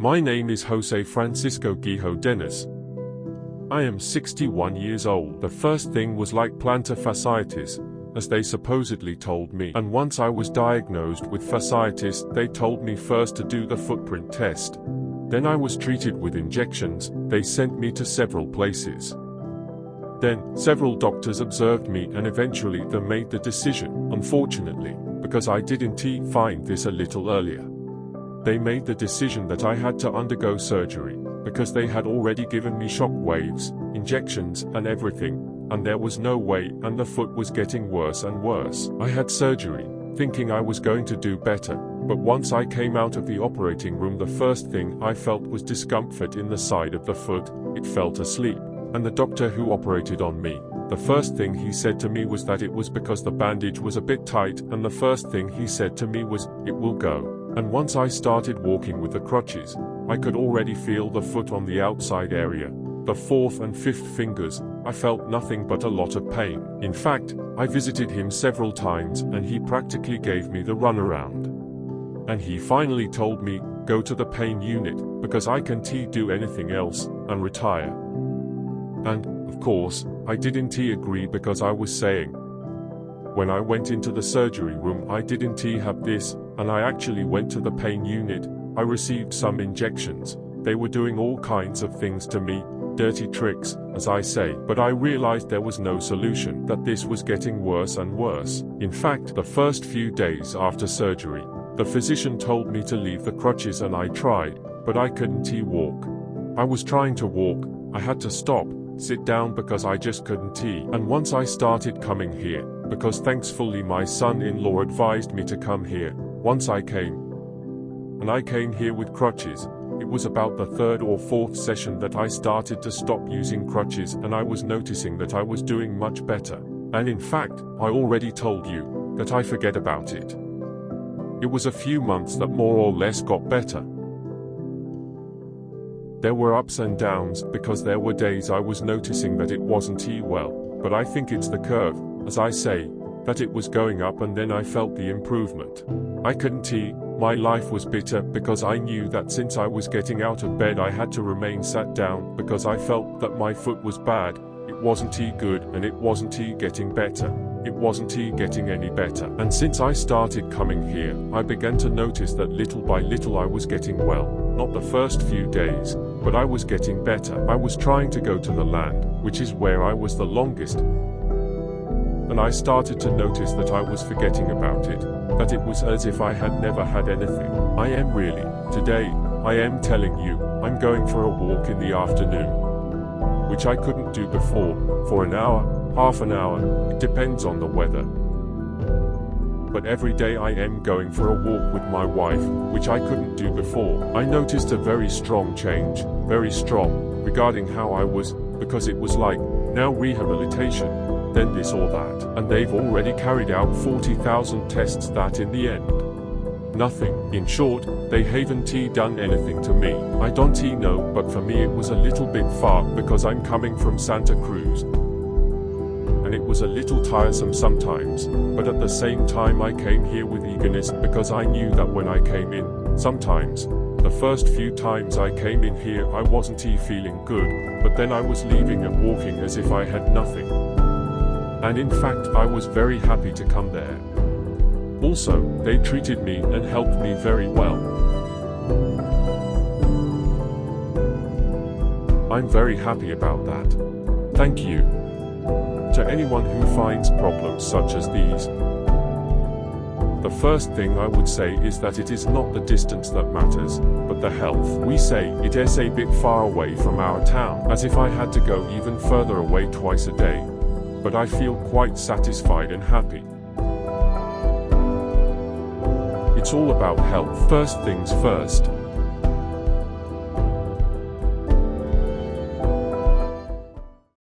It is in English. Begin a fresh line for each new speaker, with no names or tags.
My name is Jose Francisco Guijo Dennis. I am 61 years old. The first thing was like plantar fasciitis, as they supposedly told me. And once I was diagnosed with fasciitis, they told me first to do the footprint test. Then I was treated with injections. They sent me to several places. Then, several doctors observed me and eventually they made the decision, unfortunately, because I didn't find this a little earlier. They made the decision that I had to undergo surgery, because they had already given me shock waves, injections, and everything, and there was no way, and the foot was getting worse and worse. I had surgery, thinking I was going to do better, but once I came out of the operating room, the first thing I felt was discomfort in the side of the foot. It felt asleep. And the doctor who operated on me, the first thing he said to me was that it was because the bandage was a bit tight, and the first thing he said to me was, "It will go." And once I started walking with the crutches, I could already feel the foot on the outside area. The fourth and fifth fingers, I felt nothing but a lot of pain. In fact, I visited him several times and he practically gave me the runaround. And he finally told me, "Go to the pain unit, because I can't do anything else, and retire." And, of course, I didn't agree, because I was saying, when I went into the surgery room I didn't have this, and I actually went to the pain unit. I received some injections. They were doing all kinds of things to me, dirty tricks, as I say, but I realized there was no solution, that this was getting worse and worse. In fact, the first few days after surgery, the physician told me to leave the crutches and I tried, but I couldn't walk. I was trying to walk, I had to stop, sit down because I just couldn't. And once I started coming here, because thankfully my son-in-law advised me to come here, once I came, and I came here with crutches, it was about the third or fourth session that I started to stop using crutches and I was noticing that I was doing much better. And in fact, I already told you that I forget about it. It was a few months that more or less got better. There were ups and downs, because there were days I was noticing that it wasn't well, but I think it's the curve, as I say, that it was going up, and then I felt the improvement. I couldn't my life was bitter, because I knew that since I was getting out of bed I had to remain sat down, because I felt that my foot was bad. It wasn't good, and it wasn't getting better. It wasn't getting any better. And since I started coming here, I began to notice that little by little I was getting well. Not the first few days, but I was getting better. I was trying to go to the land, which is where I was the longest. And I started to notice that I was forgetting about it, that it was as if I had never had anything. I am really, today, I am telling you, I'm going for a walk in the afternoon, which I couldn't do before, for an hour, half an hour, it depends on the weather. But every day I am going for a walk with my wife, which I couldn't do before. I noticed a very strong change, very strong, regarding how I was, because it was like, now rehabilitation, then this or that. And they've already carried out 40,000 tests that in the end, nothing. In short, they haven't done anything to me. I don't know, but for me it was a little bit far, because I'm coming from Santa Cruz. And it was a little tiresome sometimes, but at the same time I came here with eagerness, because I knew that when I came in, sometimes, the first few times I came in here I wasn't feeling good, but then I was leaving and walking as if I had nothing. And in fact I was very happy to come there. Also, they treated me and helped me very well. I'm very happy about that. Thank you. To anyone who finds problems such as these, the first thing I would say is that it is not the distance that matters, but the health. We say it is a bit far away from our town, as if I had to go even further away twice a day. But I feel quite satisfied and happy. It's all about health. First things first.